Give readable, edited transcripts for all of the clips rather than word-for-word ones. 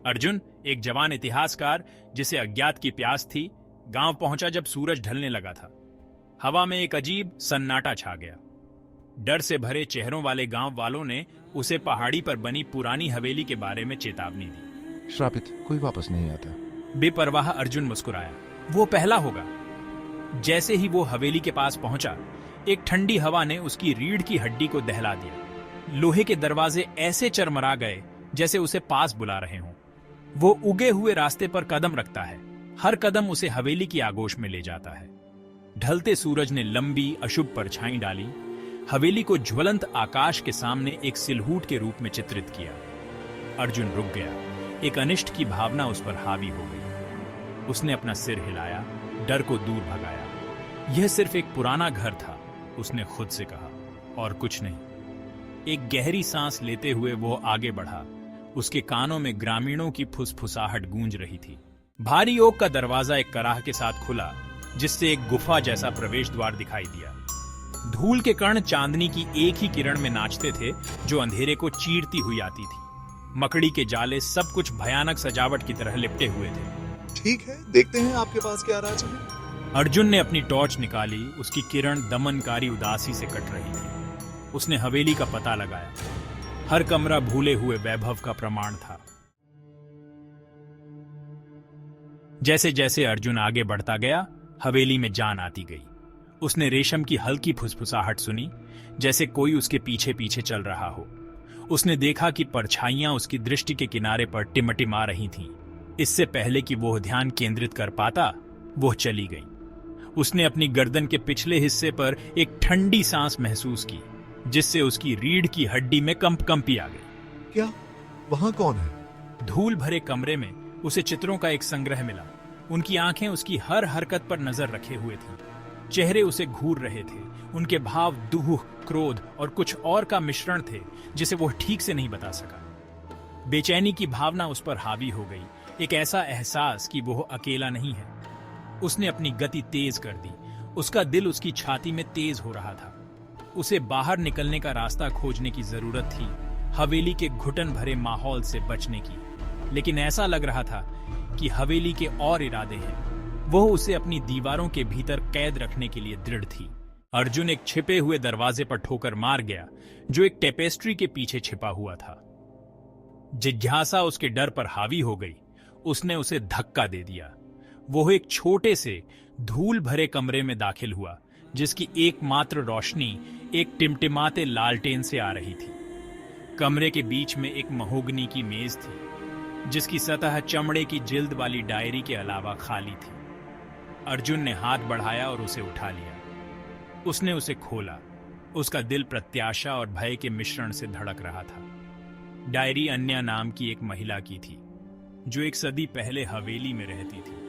अर्जुन, एक जवान इतिहासकार जिसे अज्ञात की प्यास थी, गांव पहुंचा जब सूरज ढलने लगा था। हवा में एक अजीब सन्नाटा छा गया। डर से भरे चेहरों वाले गांव वालों ने उसे पहाड़ी पर बनी पुरानी हवेली के बारे में चेतावनी दी। श्रापित, कोई वापस नहीं आता। बेपरवाह अर्जुन मुस्कुराया। वो पहला होगा। जैसे ही वो हवेली के पास पहुंचा, एक ठंडी हवा ने उसकी रीढ़ की हड्डी को दहला दिया। लोहे के दरवाजे ऐसे चरमरा गए जैसे उसे पास बुला रहे हों। वो उगे हुए रास्ते पर कदम रखता है। हर कदम उसे हवेली की आगोश में ले जाता है। ढलते सूरज ने लंबी अशुभ परछाई डाली, हवेली को ज्वलंत आकाश के सामने एक सिलहूट के रूप में चित्रित किया। अर्जुन रुक गया। एक अनिष्ट की भावना उस पर हावी हो गई। उसने अपना सिर हिलाया, डर को दूर भगाया। यह सिर्फ एक पुराना घर था, उसने खुद से कहा, और कुछ नहीं। एक गहरी सांस लेते हुए वो आगे बढ़ा। उसके कानों में ग्रामीणों की फुसफुसाहट गूंज रही थी। भारी ओक का दरवाजा एक कराह के साथ खुला, जिससे एक गुफा जैसा प्रवेश द्वार दिखाई दिया। धूल के कण चांदनी की एक ही किरण में नाचते थे, जो अंधेरे को चीरती हुई आती थी। मकड़ी के जाले सब कुछ भयानक सजावट की तरह लिपटे हुए थे। ठीक है, देखते हैं आपके पास क्या राज है। अर्जुन ने अपनी टॉर्च निकाली। उसकी किरण दमनकारी उदासी से कट रही थी। उसने हवेली का पता लगाया। हर कमरा भूले हुए वैभव का प्रमाण था। जैसे जैसे अर्जुन आगे बढ़ता गया, हवेली में जान आती गई। उसने रेशम की हल्की फुसफुसाहट सुनी, जैसे कोई उसके पीछे पीछे चल रहा हो। उसने देखा कि परछाइयां उसकी दृष्टि के किनारे पर टिमटिमा रही थीं। इससे पहले कि वो ध्यान केंद्रित कर पाता, वो चली गई। उसने अपनी गर्दन के पिछले हिस्से पर एक ठंडी सांस महसूस की, जिससे उसकी रीढ़ की हड्डी में कंपकंपी आ गई। क्या वहां कौन है? धूल भरे कमरे में उसे चित्रों का एक संग्रह मिला। उनकी आंखें उसकी हर हरकत पर नजर रखे हुए थीं। चेहरे उसे घूर रहे थे। उनके भाव दुह, क्रोध और कुछ और का मिश्रण थे, जिसे वो ठीक से नहीं बता सका। बेचैनी की भावना उस पर हावी हो गई। एक ऐसा एहसास कि वो अकेला नहीं है। उसने अपनी गति तेज कर दी। उसका दिल उसकी छाती में तेज हो रहा था। उसे बाहर निकलने का रास्ता खोजने की जरूरत थी, हवेली के घुटन भरे माहौल से बचने की। लेकिन ऐसा लग रहा था कि हवेली के और इरादे हैं। वो उसे अपनी दीवारों के भीतर कैद रखने के लिए दृढ़ थी। अर्जुन एक छिपे हुए दरवाजे पर ठोकर मार गया, जो एक टेपेस्ट्री के पीछे छिपा हुआ था। जिज्ञासा उसके डर पर हावी हो गई। उसने उसे धक्का दे दिया। वो एक छोटे से धूल भरे कमरे में दाखिल हुआ, जिसकी एकमात्र रोशनी एक टिमटिमाते लालटेन से आ रही थी। कमरे के बीच में एक महोगनी की मेज थी, जिसकी सतह चमड़े की जिल्द वाली डायरी के अलावा खाली थी। अर्जुन ने हाथ बढ़ाया और उसे उठा लिया। उसने उसे खोला। उसका दिल प्रत्याशा और भय के मिश्रण से धड़क रहा था। डायरी अन्या नाम की एक महिला की थी, जो एक सदी पहले हवेली में रहती थी।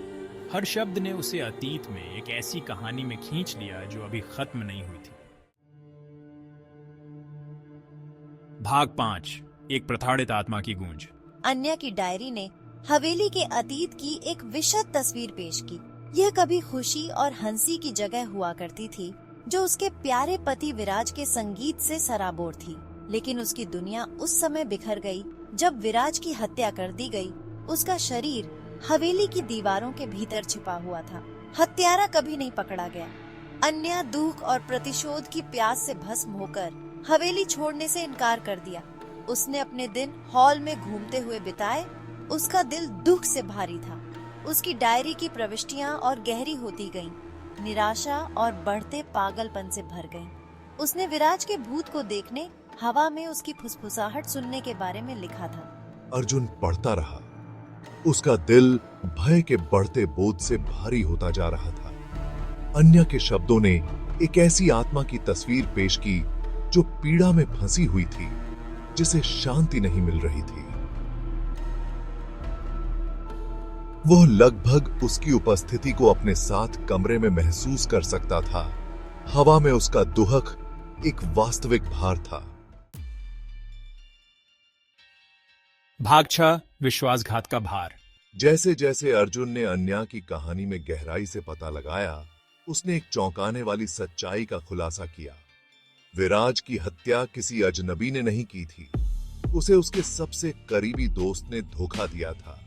हर शब्द ने उसे अतीत में एक ऐसी कहानी में खींच लिया जो अभी खत्म नहीं हुई थी। भाग 5, एक प्रताड़ित आत्मा की गूंज। अन्या की डायरी ने हवेली के अतीत की एक विशद तस्वीर पेश की। यह कभी खुशी और हंसी की जगह हुआ करती थी, जो उसके प्यारे पति विराज के संगीत से सराबोर थी। लेकिन उसकी दुनिया उस समय बिखर गई जब विराज की हत्या कर दी गई। उसका शरीर हवेली की दीवारों के भीतर छिपा हुआ था। हत्यारा कभी नहीं पकड़ा गया। अन्या दुख और प्रतिशोध की प्यास से भस्म होकर हवेली छोड़ने से इनकार कर दिया। उसने अपने दिन हॉल में घूमते हुए बिताए। उसका दिल दुख से भारी था। उसकी डायरी की प्रविष्टियां और गहरी होती गईं, निराशा और बढ़ते पागलपन से भर गईं। उसने विराज के भूत को देखने, हवा में उसकी फुसफुसाहट सुनने के बारे में लिखा था। अर्जुन पढ़ता रहा। उसका दिल भय के बढ़ते बोझ से भारी होता जा रहा था। अन्या के शब्दों ने एक ऐसी आत्मा की तस्वीर पेश की, जो पीड़ा में फंसी हुई थी, जिसे शांति नहीं मिल रही थी। वह लगभग उसकी उपस्थिति को अपने साथ कमरे में महसूस कर सकता था। हवा में उसका दुहक एक वास्तविक भार था। भाग 6, विश्वासघात का भार। जैसे जैसे अर्जुन ने अन्या की कहानी में गहराई से पता लगाया, उसने एक चौंकाने वाली सच्चाई का खुलासा किया। विराज की हत्या किसी अजनबी ने नहीं की थी। उसे उसके सबसे करीबी दोस्त ने धोखा दिया था।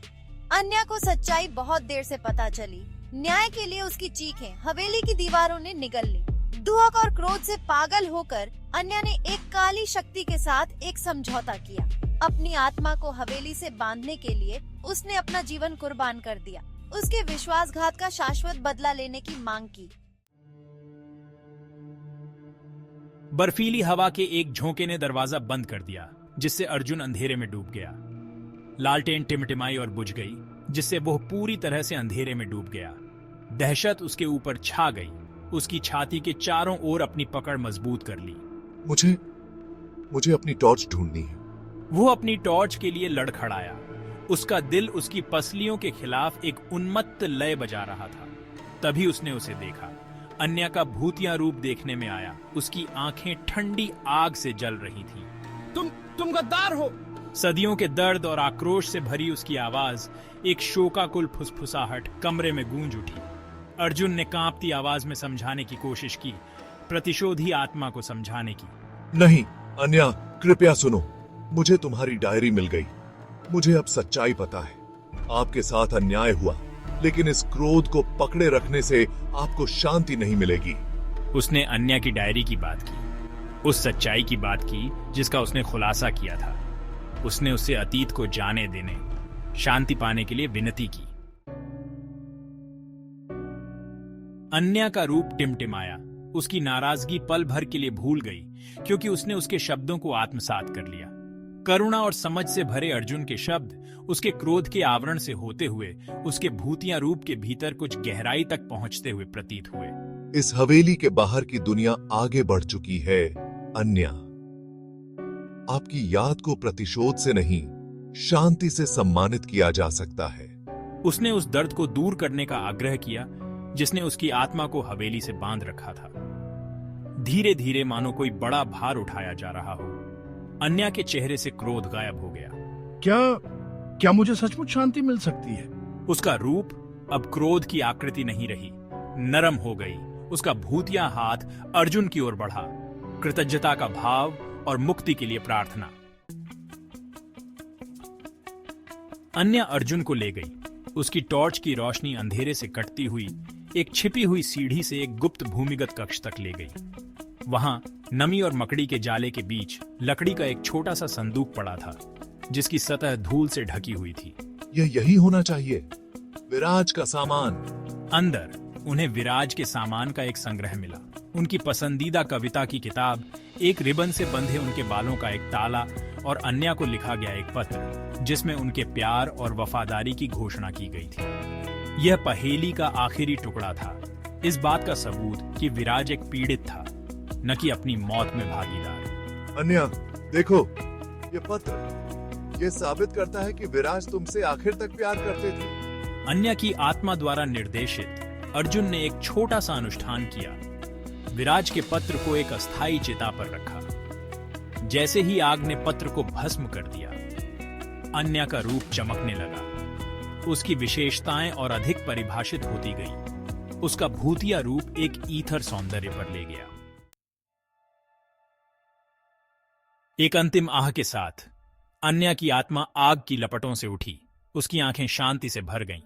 अन्या को सच्चाई बहुत देर से पता चली। न्याय के लिए उसकी चीखें हवेली की दीवारों ने निगल ली। दुहक और क्रोध से पागल होकर अन्या ने एक काली शक्ति के साथ एक समझौता किया। अपनी आत्मा को हवेली से बांधने के लिए उसने अपना जीवन कुर्बान कर दिया। उसके विश्वासघात का शाश्वत बदला लेने की मांग की। बर्फीली हवा के एक झोंके ने दरवाजा बंद कर दिया, जिससे अर्जुन अंधेरे में डूब गया। लालटेन टिमटिमाई और बुझ गई, जिससे वह पूरी तरह से अंधेरे में डूब गया। दहशत उसके ऊपर छा गई। उसकी छाती के चारों ओर अपनी पकड़ मजबूत कर ली। मुझे अपनी टॉर्च ढूंढनी है। वो अपनी टॉर्च के लिए लड़खड़ाया। उसका दिल उसकी पसलियों के खिलाफ एक उन्मत्त लय बजा रहा था। तभी उसने उसे देखा। अन्या का भूतिया रूप देखने में आया। उसकी आंखें ठंडी आग से जल रही थीं। तुम गद्दार हो। सदियों के दर्द और आक्रोश से भरी उसकी आवाज, एक शोकाकुल फुसफुसाहट कमरे में गूंज उठी। अर्जुन ने कांपती आवाज में समझाने की कोशिश की, प्रतिशोधी आत्मा को समझाने की। नहीं अन्या, कृपया सुनो। मुझे तुम्हारी डायरी मिल गई। मुझे अब सच्चाई पता है। आपके साथ अन्याय हुआ, लेकिन इस क्रोध को पकड़े रखने से आपको शांति नहीं मिलेगी। उसने अन्या की डायरी की बात की, उस सच्चाई की बात की जिसका उसने खुलासा किया था। उसने उससे अतीत को जाने देने, शांति पाने के लिए विनती की। अन्या का रूप टिमटिमाया। उसकी नाराजगी पल भर के लिए भूल गई, क्योंकि उसने उसके शब्दों को आत्मसात कर लिया। करुणा और समझ से भरे अर्जुन के शब्द उसके क्रोध के आवरण से होते हुए उसके भूतिया रूप के भीतर कुछ गहराई तक पहुंचते हुए प्रतीत हुए। इस हवेली के बाहर की दुनिया आगे बढ़ चुकी है अन्या। आपकी याद को प्रतिशोध से नहीं, शांति से सम्मानित किया जा सकता है। उसने उस दर्द को दूर करने का आग्रह किया जिसने उसकी आत्मा को हवेली से बांध रखा था। धीरे धीरे मानो कोई बड़ा भार उठाया जा रहा हो। अन्या के चेहरे से क्रोध गायब हो गया। क्या मुझे सचमुच शांति मिल सकती है? उसका रूप अब क्रोध की आकृति नहीं रही, नरम हो गई। उसका भूतिया हाथ अर्जुन की ओर बढ़ा, कृतज्ञता का भाव और मुक्ति के लिए प्रार्थना। अन्या अर्जुन को ले गई। उसकी टॉर्च की रोशनी अंधेरे से कटती हुई एक छिपी हुई सीढ़ी से एक गुप्त भूमिगत कक्ष तक ले गई। वहां नमी और मकड़ी के जाले के बीच लकड़ी का एक छोटा सा संदूक पड़ा था, जिसकी सतह धूल से ढकी हुई थी। यही होना चाहिए, विराज का सामान। अंदर उन्हें विराज के सामान का एक संग्रह मिला। उनकी पसंदीदा कविता की किताब, एक रिबन से बंधे उनके बालों का एक ताला और अन्या को लिखा गया एक पत्र, जिसमें उनके प्यार और वफादारी की घोषणा की गई थी। यह पहेली का आखिरी टुकड़ा था, इस बात का सबूत कि विराज एक पीड़ित था, न कि अपनी मौत में भागीदार। अन्या देखो, ये पत्र, ये साबित करता है कि विराज तुमसे आखिर तक प्यार करते थे। अन्या की आत्मा द्वारा निर्देशित अर्जुन ने एक छोटा सा अनुष्ठान किया। विराज के पत्र को एक अस्थायी चिता पर रखा। जैसे ही आग ने पत्र को भस्म कर दिया, अन्या का रूप चमकने लगा। उसकी विशेषताएं और अधिक परिभाषित होती गई। उसका भूतिया रूप एक ईथर सौंदर्य पर ले गया। एक अंतिम आह के साथ अन्या की आत्मा आग की लपटों से उठी। उसकी आंखें शांति से भर गईं।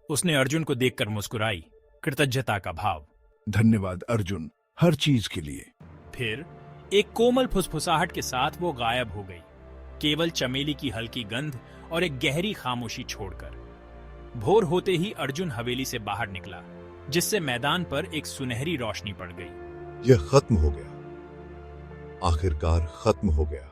उसने अर्जुन को देखकर मुस्कुराई, कृतज्ञता का भाव। धन्यवाद अर्जुन, हर चीज के लिए। फिर एक कोमल फुसफुसाहट के साथ वो गायब हो गई, केवल चमेली की हल्की गंध और एक गहरी खामोशी छोड़कर। भोर होते ही अर्जुन हवेली से बाहर निकला, जिससे मैदान पर एक सुनहरी रोशनी पड़ गई। यह खत्म हो गया, आखिरकार खत्म हो गया।